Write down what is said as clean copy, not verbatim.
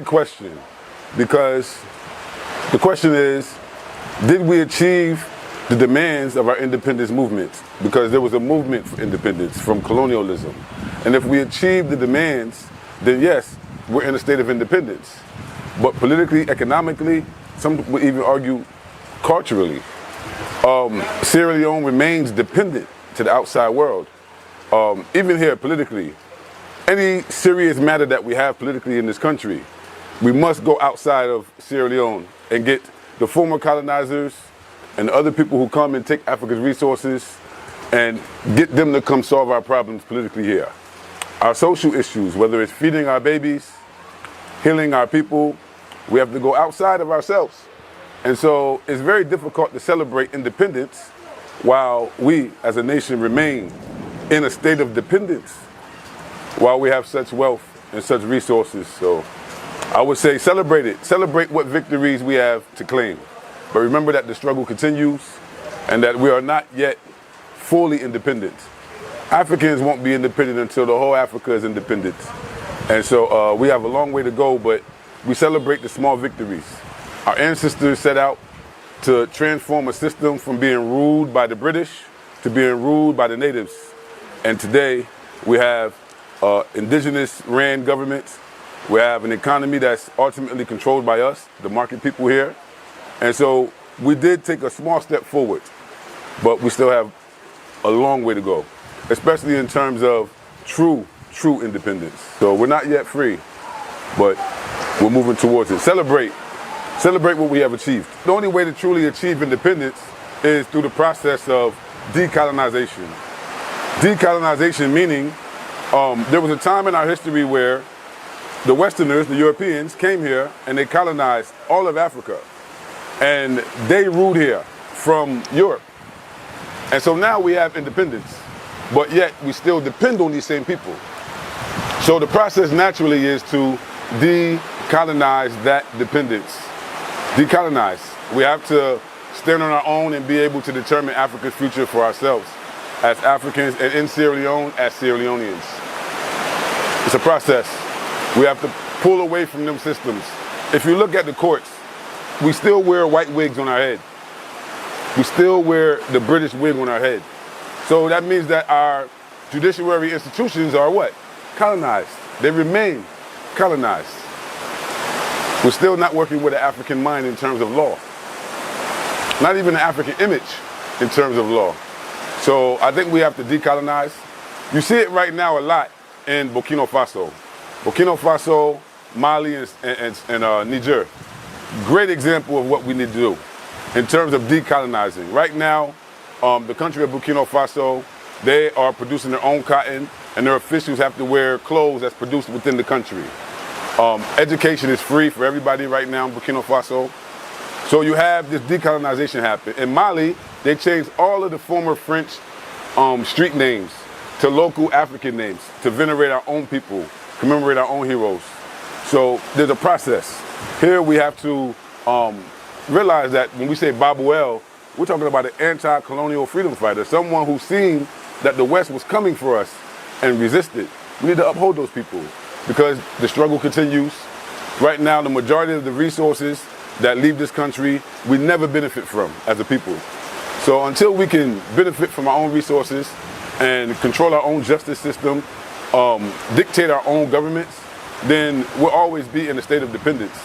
big question, because the question is, did we achieve the demands of our independence movement? Because there was a movement for independence from colonialism. And if we achieve the demands, then yes, we're in a state of independence. But politically, economically, some would even argue culturally, Sierra Leone remains dependent to the outside world. Even here, politically, any serious matter that we have politically in this country, we must go outside of Sierra Leone and get the former colonizers and other people who come and take Africa's resources and get them to come solve our problems politically here. Our social issues, whether it's feeding our babies, healing our people, we have to go outside of ourselves. And so it's very difficult to celebrate independence while we as a nation remain in a state of dependence, while we have such wealth and such resources. So I would say celebrate it. Celebrate what victories we have to claim. But remember that the struggle continues and that we are not yet fully independent. Africans won't be independent until the whole Africa is independent. And so we have a long way to go, but we celebrate the small victories. Our ancestors set out to transform a system from being ruled by the British to being ruled by the natives. And today we have indigenous ran governments. We have an economy that's ultimately controlled by us, the market people here. And so we did take a small step forward, but we still have a long way to go, especially in terms of true independence. So we're not yet free, but we're moving towards it. Celebrate what we have achieved. The only way to truly achieve independence is through the process of decolonization. Decolonization meaning there was a time in our history where the Westerners, the Europeans, came here and they colonized all of Africa. And they ruled here from Europe. And so now we have independence, but yet we still depend on these same people. So the process naturally is to decolonize that dependence. Decolonize. We have to stand on our own and be able to determine Africa's future for ourselves as Africans, and in Sierra Leone as Sierra Leoneans. It's a process. We have to pull away from them systems. If you look at the courts, we still wear white wigs on our head. We still wear the British wig on our head. So that means that our judiciary institutions are what? Colonized. They remain colonized. We're still not working with the African mind in terms of law. Not even the African image in terms of law. So I think we have to decolonize. You see it right now a lot in Burkina Faso. Burkina Faso, Mali, and Niger. Great example of what we need to do in terms of decolonizing. Right now, the country of Burkina Faso, they are producing their own cotton, and their officials have to wear clothes that's produced within the country. Education is free for everybody right now in Burkina Faso. So you have this decolonization happen. In Mali, they changed all of the former French street names to local African names to venerate our own people, commemorate our own heroes. So there's a process. Here we have to realize that when we say Babuel, we're talking about an anti-colonial freedom fighter, someone who's seen that the West was coming for us and resisted. We need to uphold those people because the struggle continues. Right now, the majority of the resources that leave this country, we never benefit from as a people. So until we can benefit from our own resources and control our own justice system, dictate our own governments, then we'll always be in a state of dependence.